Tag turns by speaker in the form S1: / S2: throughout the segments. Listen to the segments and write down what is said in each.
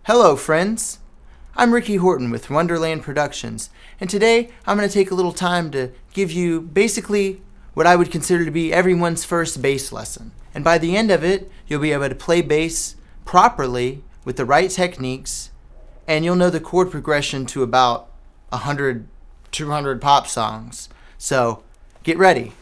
S1: Hello friends, I'm Ricky Horton with Wonderland Productions, and today I'm going to take a little time to give you basically what I would consider to be everyone's first bass lesson. And by the end of it, you'll be able to play bass properly with the right techniques, and you'll know the chord progression to about 100, 200 pop songs. So get ready.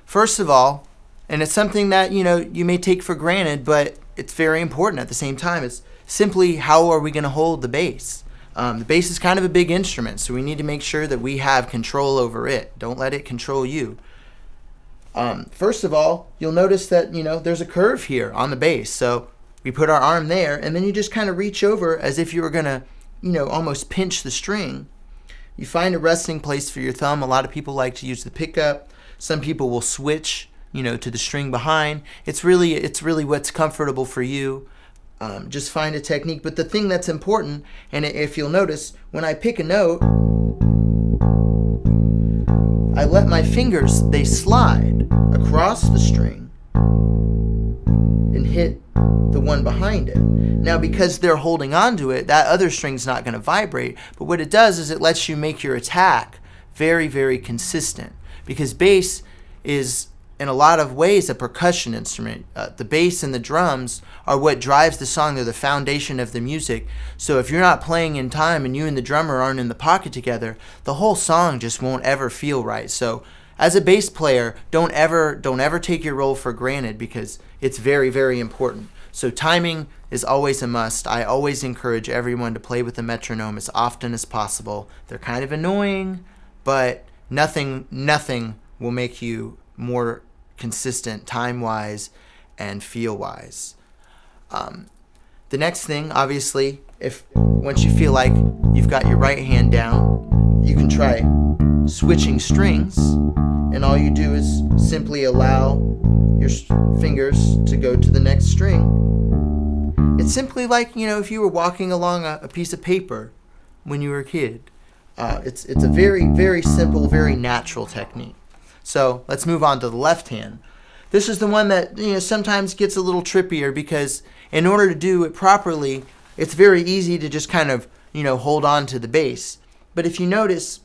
S1: First of all, and it's something that you may take for granted, but it's very important at the same time. It's simply how are we going to hold the bass? The bass is kind of a big instrument, so we need to make sure that we have control over it. Don't let it control you. First of all, you'll notice that there's a curve here on the bass. So we put our arm there, and then you just kind of reach over as if you were going to almost pinch the string. You find a resting place for your thumb. A lot of people like to use the pickup. Some people will switch to the string behind. It's really what's comfortable for you. Just find a technique. But the thing that's important, and if you'll notice, when I pick a note, I let my fingers, they slide across the string and hit the one behind it. Now, because they're holding on to it, that other string's not going to vibrate. But what it does is it lets you make your attack very, very consistent. Because bass is, in a lot of ways, a percussion instrument. The bass and the drums are what drives the song. They're the foundation of the music. So if you're not playing in time and you and the drummer aren't in the pocket together, the whole song just won't ever feel right. So as a bass player, don't ever take your role for granted, because it's very, very important. So timing is always a must. I always encourage everyone to play with a metronome as often as possible. They're kind of annoying, but nothing will make you more consistent time-wise and feel-wise. The next thing, obviously, once you feel like you've got your right hand down, you can try switching strings, and all you do is simply allow your fingers to go to the next string. It's simply like, if you were walking along a piece of paper when you were a kid. It's a very, very simple, very natural technique. So let's move on to the left hand. This is the one that sometimes gets a little trippier, because in order to do it properly, it's very easy to just kind of hold on to the bass. But if you notice,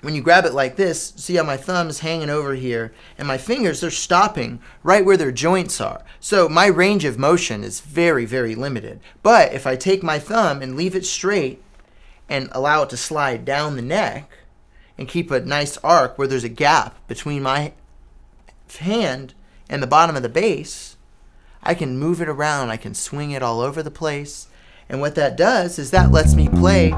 S1: when you grab it like this, see how my thumb is hanging over here, and my fingers, they're stopping right where their joints are. So my range of motion is very, very limited. But if I take my thumb and leave it straight and allow it to slide down the neck, and keep a nice arc where there's a gap between my hand and the bottom of the bass, I can move it around. I can swing it all over the place. And what that does is that lets me play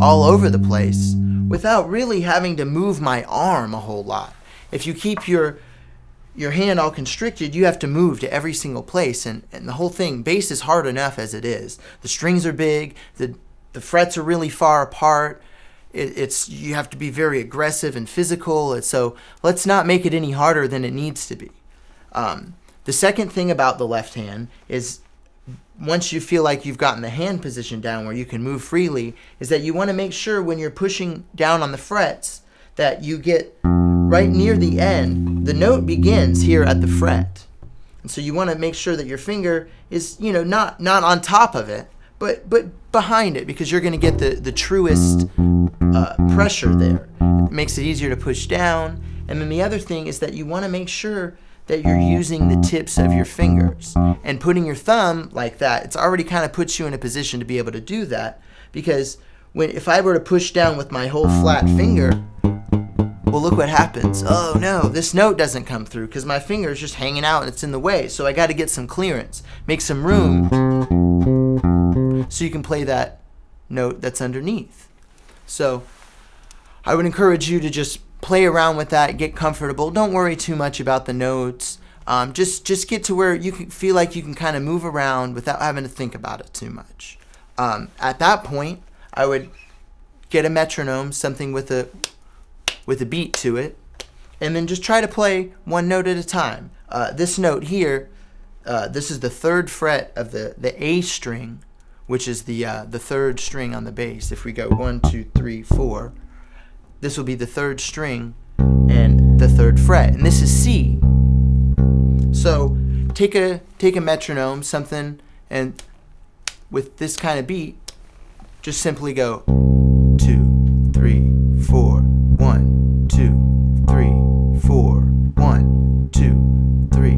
S1: all over the place without really having to move my arm a whole lot. If you keep your hand all constricted, you have to move to every single place, and the whole thing, bass is hard enough as it is. The strings are big, the frets are really far apart. You have to be very aggressive and physical, so let's not make it any harder than it needs to be. The second thing about the left hand is, once you feel like you've gotten the hand position down where you can move freely, is that you want to make sure when you're pushing down on the frets that you get right near the end. The note begins here at the fret, and so you want to make sure that your finger is not on top of it, but behind it, because you're going to get the truest pressure there. It makes it easier to push down. And then the other thing is that you want to make sure that you're using the tips of your fingers, and putting your thumb like that, it's already kind of puts you in a position to be able to do that, because if I were to push down with my whole flat finger, well, look what happens. Oh no, this note doesn't come through because my finger is just hanging out and it's in the way. So I got to get some clearance, make some room, so you can play that note that's underneath. So I would encourage you to just play around with that, get comfortable. Don't worry too much about the notes. Just get to where you can feel like you can kind of move around without having to think about it too much. At that point, I would get a metronome, something with a beat to it, and then just try to play one note at a time. This note here, this is the third fret of the A string, which is the third string on the bass. If we go 1, 2, 3, 4, this will be the third string and the third fret, and this is C. So take a metronome, something, and with this kind of beat, just simply go 2, 3, 4, 1, 2, 3, 4, 1, 2, 3,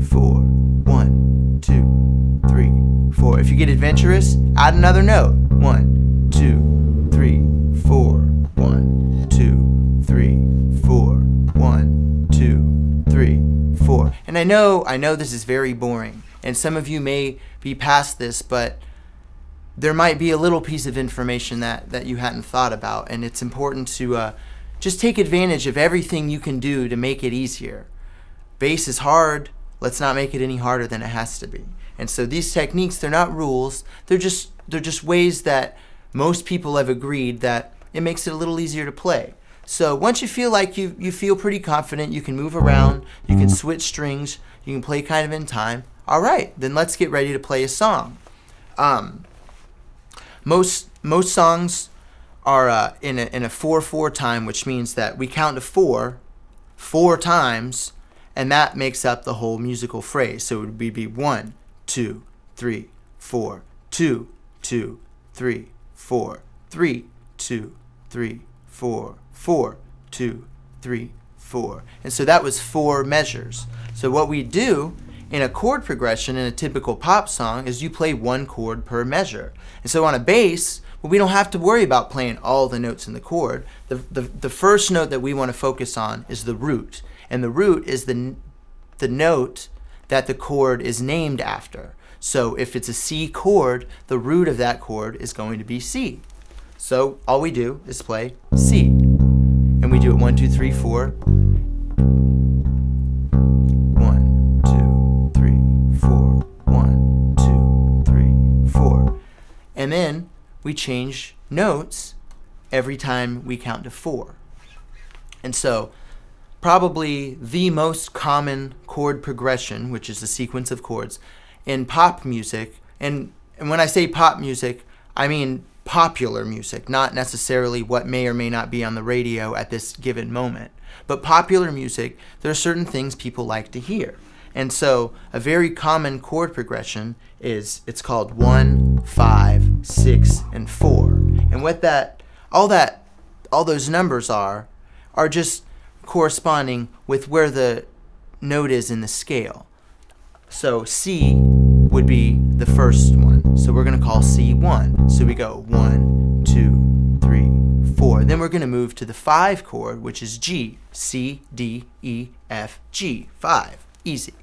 S1: 4, 1, 2, 3, 4. If you get adventurous, add another note. 1, 2, 3, 4, 1, 2, 3, 4, 1, 2, 3, 4. And I know this is very boring, and some of you may be past this, but there might be a little piece of information that you hadn't thought about, and it's important to just take advantage of everything you can do to make it easier. Bass is hard. Let's not make it any harder than it has to be. And so these techniques, they're not rules. They're just ways that most people have agreed that it makes it a little easier to play. So once you feel like you feel pretty confident, you can move around, you can switch strings, you can play kind of in time. All right, then let's get ready to play a song. Most songs are in a 4/4 time, which means that we count to 4 times, and that makes up the whole musical phrase. So it would be 1, 2, 3, 4, 2, 2, 3, 4, 3, 2, 3, 4, 4, 2, 3, 4. And so that was 4 measures. So what we do in a chord progression in a typical pop song is you play 1 chord per measure. And so on a bass, well, we don't have to worry about playing all the notes in the chord. The first note that we want to focus on is the root. And the root is the note that the chord is named after. So if it's a C chord, the root of that chord is going to be C. So all we do is play C. And we do it 1, 2, 3, 4. 1, 2, 3, 4. 1, 2, 3, 4. And then we change notes every time we count to 4. And so probably the most common chord progression, which is a sequence of chords, in pop music, and when I say pop music, I mean popular music, not necessarily what may or may not be on the radio at this given moment. But popular music, there are certain things people like to hear. And so a very common chord progression is, it's called 1, 5, 6, and 4. And what all those numbers are just corresponding with where the note is in the scale. So C would be the first one. So we're going to call C 1. So we go 1, 2, 3, 4. Then we're going to move to the 5 chord, which is G. C, D, E, F, G. 5. Easy.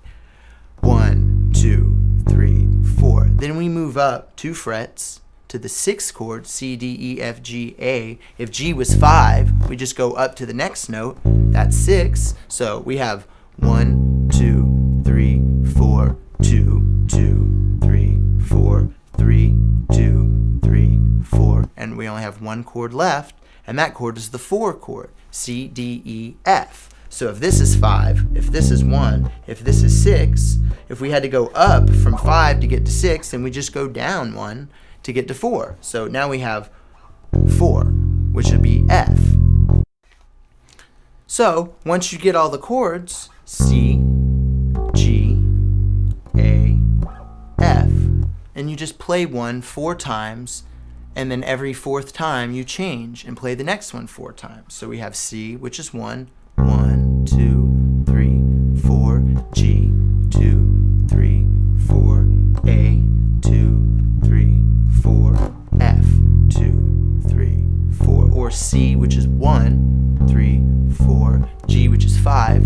S1: 1, 2, 3, 4. Then we move up 2 frets to the 6th chord, C, D, E, F, G, A. If G was 5, we just go up to the next note. That's 6. So we have 1, 2, 3, 4, 2, 2, 3, 4, 3, 2, 3, 4. And we only have 1 chord left, and that chord is the 4 chord, C, D, E, F. So if this is 5, if this is 1, if this is 6, if we had to go up from 5 to get to 6, then we just go down 1 to get to 4. So now we have 4, which would be F. So once you get all the chords, C, G, A, F, and you just play one 4 times, and then every 4th time you change and play the next one 4 times. So we have C, which is 1, 1, 2, 3, 4, G, 2, 3, 4, A, 2, 3, 4, F, 2, 3, 4, or C, which is 1, 3, 4, G, which is 5,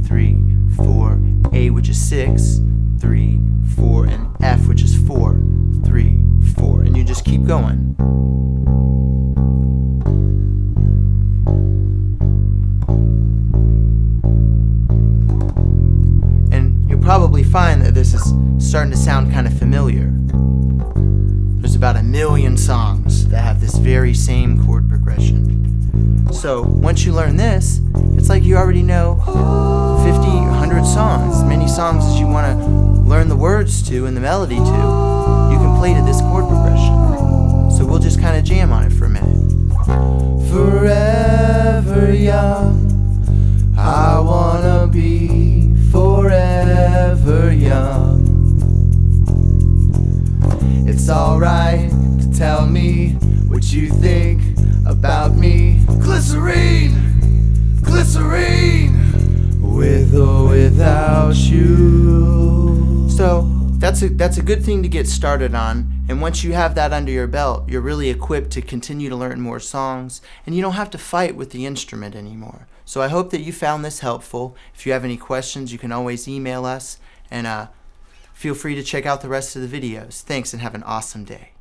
S1: 3, 4, A, which is 6, 3, 4, and F, which is 4, 3, 4, and you just keep going. And you'll probably find that this is starting to sound kind of familiar. There's about 1 million songs that have this very same chord progression. So once you learn this, it's like you already know 50, 100 songs, as many songs as you want to learn the words to and the melody to, you can play to this chord progression. So we'll just kind of jam on it for a minute. Forever young, I wanna be forever alright to tell me what you think about me. Glycerine, glycerine, with or without you. So that's a good thing to get started on, and once you have that under your belt, you're really equipped to continue to learn more songs, and you don't have to fight with the instrument anymore. So I hope that you found this helpful. If you have any questions, you can always email us, and feel free to check out the rest of the videos. Thanks, and have an awesome day.